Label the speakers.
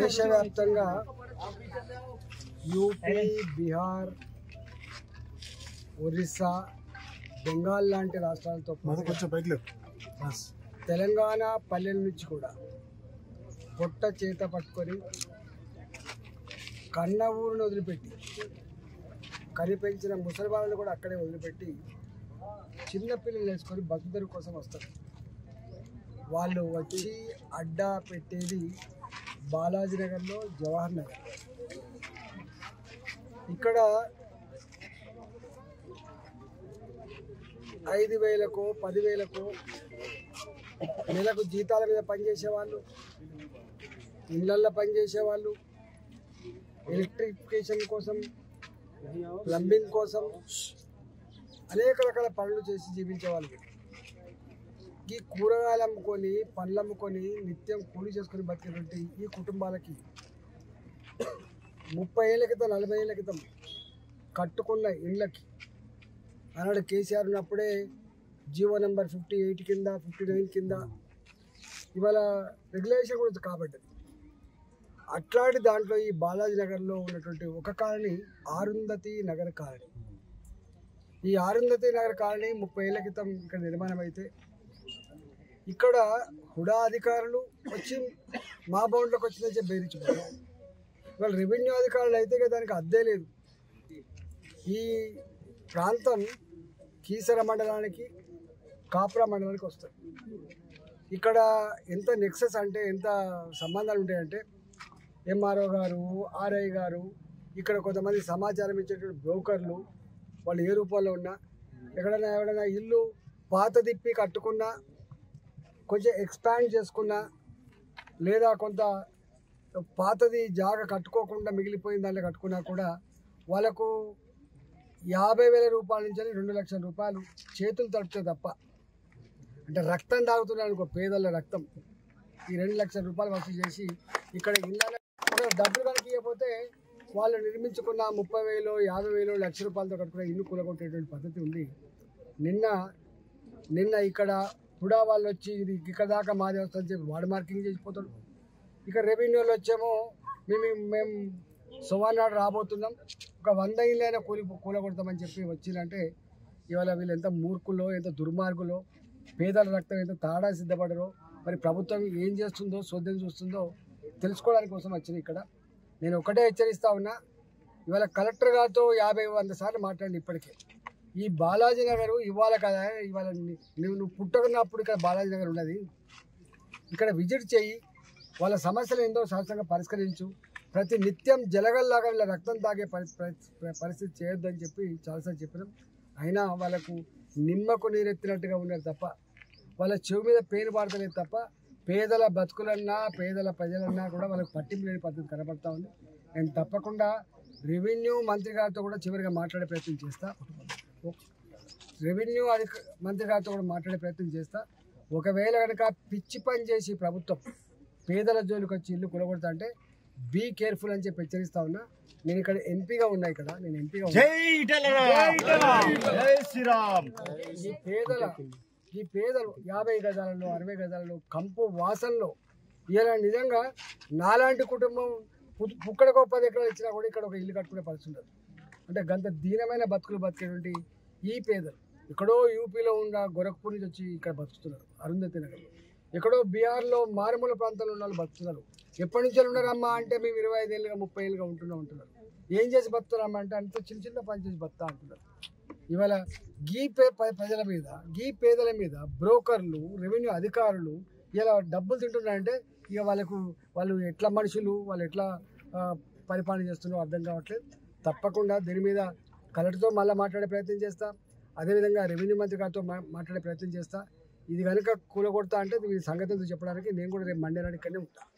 Speaker 1: దేశవ్యాప్తంగా యూపీ, బీహార్, ఒరిస్సా, బెంగాల్ లాంటి రాష్ట్రాలతో తెలంగాణ పల్లెల నుంచి కూడా పొట్ట చేత పట్టుకొని కన్న ఊరిని వదిలిపెట్టి కని పెంచిన ముసలి వాళ్ళని కూడా అక్కడే వదిలిపెట్టి చిన్నపిల్లలు వేసుకొని బతుకుదెరువు కోసం వస్తారు. వాళ్ళు వచ్చి అడ్డా పెట్టేది బాలాజీ నగర్లో, జవహర్ నగర్. ఇక్కడ 5,000కో 10,000కో నెలకు జీతాల మీద పనిచేసే వాళ్ళు, ఇళ్ళల్లో పనిచేసే వాళ్ళు, ఎలక్ట్రిఫికేషన్ కోసం, ప్లంబింగ్ కోసం అనేక రకాల పనులు చేసి జీవించే వాళ్ళు. ఈ కూరగాయలు అమ్ముకొని, పండ్లు అమ్ముకొని నిత్యం కూలి చేసుకొని బతికేటువంటి ఈ కుటుంబాలకి 30 ఏళ్ళ క్రితం, 40 ఏళ్ళ క్రితం కట్టుకున్న ఇళ్ళకి ఆనాడు కేసీఆర్ ఉన్నప్పుడే జీవో నెంబర్ 58 కింద, 59 కింద ఇవాళ రెగ్యులేషన్ కూడా కాబట్టింది. అట్లాంటి దాంట్లో ఈ బాలాజీ నగర్లో ఉన్నటువంటి ఒక కాలనీ ఆరుంధతి నగర్ కాలనీ. ఈ ఆరుంధతి నగర్ కాలనీ 30 ఏళ్ళ క్రితం ఇక్కడ నిర్మాణం అయితే ఇక్కడ హుడా అధికారులు వచ్చి మా బౌండ్లోకి వచ్చిందని చెప్పి బెదిరించిపోయారు. ఇవాళ రెవెన్యూ అధికారులు అయితే దానికి అద్దే లేదు. ఈ ప్రాంతం కీసర మండలానికి, కాపురా మండలానికి వస్తుంది. ఇక్కడ ఎంత నెక్సెస్ అంటే ఎంత సంబంధాలు ఉంటాయంటే ఎంఆర్ఓ గారు, ఆర్ఐ గారు, ఇక్కడ కొంతమంది సమాచారం ఇచ్చేటువంటి బ్రోకర్లు, వాళ్ళు ఏ రూపంలో ఉన్నా ఎవడైనా ఇల్లు పాత తిప్పి కట్టుకున్నా, కొంచెం ఎక్స్పాండ్ చేసుకున్నా, లేదా కొంత పాతది జాగా కట్టుకోకుండా మిగిలిపోయిన దాంట్లో కట్టుకున్నా కూడా వాళ్ళకు 50,000 రూపాయల నుంచి 2 లక్షల రూపాయలు చేతులు తడితే తప్ప, అంటే రక్తం తాగుతున్నాడు అనుకో, పేదల రక్తం, ఈ 2 లక్షల రూపాయలు వసూలు చేసి ఇక్కడ ఇళ్ళలో డబ్బులు కనుక ఇవ్వకపోతే వాళ్ళు నిర్మించుకున్న 30,000, 50,000, లక్ష రూపాయలతో కట్టుకున్న ఇల్లు కూలగొట్టేటువంటి పద్ధతి ఉంది. నిన్న ఇక్కడ హుడా వాళ్ళు వచ్చి ఇది ఇక్కడ దాకా మాది వస్తుందని చెప్పి వాడు మార్కింగ్ చేసిపోతాడు. ఇక రెవెన్యూలో వచ్చేమో మేము సోమవారం రాబోతున్నాం, ఒక 100 ఇళ్ళైనా కూలగొడతామని చెప్పి వచ్చిందంటే ఇవాళ వీళ్ళు ఎంత మూర్ఖులో, ఎంత దుర్మార్గులో, పేదల రక్తం ఎంత తాడా సిద్ధపడరో, మరి ప్రభుత్వం ఏం చేస్తుందో, శోధన చూస్తుందో తెలుసుకోవడానికి కోసం వచ్చింది. ఇక్కడ నేను ఒకటే హెచ్చరిస్తా ఉన్నా, ఇవాళ కలెక్టర్ గారితో 50-100 సార్లు మాట్లాడి ఇప్పటికే ఈ బాలాజీ నగర్ ఇవాళ కదా, ఇవాళ నువ్వు పుట్టకున్నప్పుడు ఇక్కడ బాలాజీ నగర్ ఉన్నది, ఇక్కడ విజిట్ చేయి, వాళ్ళ సమస్యలు ఏందో శాశ్వతంగా పరిష్కరించు, ప్రతి నిత్యం జలగల్లాగా వీళ్ళ రక్తం తాగే పరిస్థితి చేయొద్దని చెప్పి చాలాసార్లు చెప్పినాం. అయినా వాళ్ళకు నిమ్మకు నీరెత్తినట్టుగా ఉన్నారు తప్ప, వాళ్ళ చెవి మీద పేరు పాడతలేదు తప్ప, పేదల బతుకులన్నా, పేదల ప్రజలన్నా కూడా వాళ్ళకి పట్టింపు లేని పద్ధతి కనబడతా ఉంది. నేను తప్పకుండా రెవెన్యూ మంత్రి గారితో కూడా చివరిగా మాట్లాడే ప్రయత్నం చేస్తా. ఒకవేళ కనుక పిచ్చి పని చేసి ప్రభుత్వం పేదల జోలికి వచ్చి ఇల్లు కూలగొడతా అంటే బీ కేర్ఫుల్ అని చెప్పి హెచ్చరిస్తా ఉన్నా. నేను ఇక్కడ ఎంపీగా ఉన్నా, ఈ పేదలు 50 గజాలలో 60 గజాలలో కంపు వాసనలో ఇలా నిజంగా నాలాంటి కుటుంబం పుక్కడికి 10 ఎకరాలు ఇచ్చినా కూడా ఇక్కడ ఒక ఇల్లు కట్టుకునే పరిస్థితి ఉండదు. అంటే గంత దీనమైన బతుకులు బతికేటువంటి ఈ పేదలు ఎక్కడో యూపీలో ఉన్న గోరఖ్పూర్ నుంచి వచ్చి ఇక్కడ బతుకుతున్నారు, అరుంధతి నగర్లో. ఎక్కడో బీహార్లో మారుమూల ప్రాంతాల్లో ఉన్న వాళ్ళు బతుకుతున్నారు. ఎప్పటి నుంచో ఉన్నారమ్మా అంటే మేము 25 ఏళ్ళుగా 30 ఏళ్ళుగా ఉంటున్నారు. ఏం చేసి బతుకుతారమ్మా అంటే అంత చిన్న పని చేసి బతుకుతా అంటున్నారు. ఇవాళ ప్రజల మీద, పేదల మీద బ్రోకర్లు, రెవెన్యూ అధికారులు ఇలా డబ్బులు తింటున్నారంటే ఇక వాళ్ళు ఎట్లా మనుషులు, వాళ్ళు ఎట్లా పరిపాలన చేస్తున్నారో అర్థం కావట్లేదు. తప్పకుండా దీని మీద కలెక్టర్తో మళ్ళీ మాట్లాడే ప్రయత్నం చేస్తా, అదేవిధంగా రెవెన్యూ మంత్రి గారితో మాట్లాడే ప్రయత్నం చేస్తా. ఇది కనుక కూలగొడతా అంటే దీని సంగతి చెప్పడానికి నేను కూడా రేపు మండే నాడు ఇక్కడనే ఉంటాను.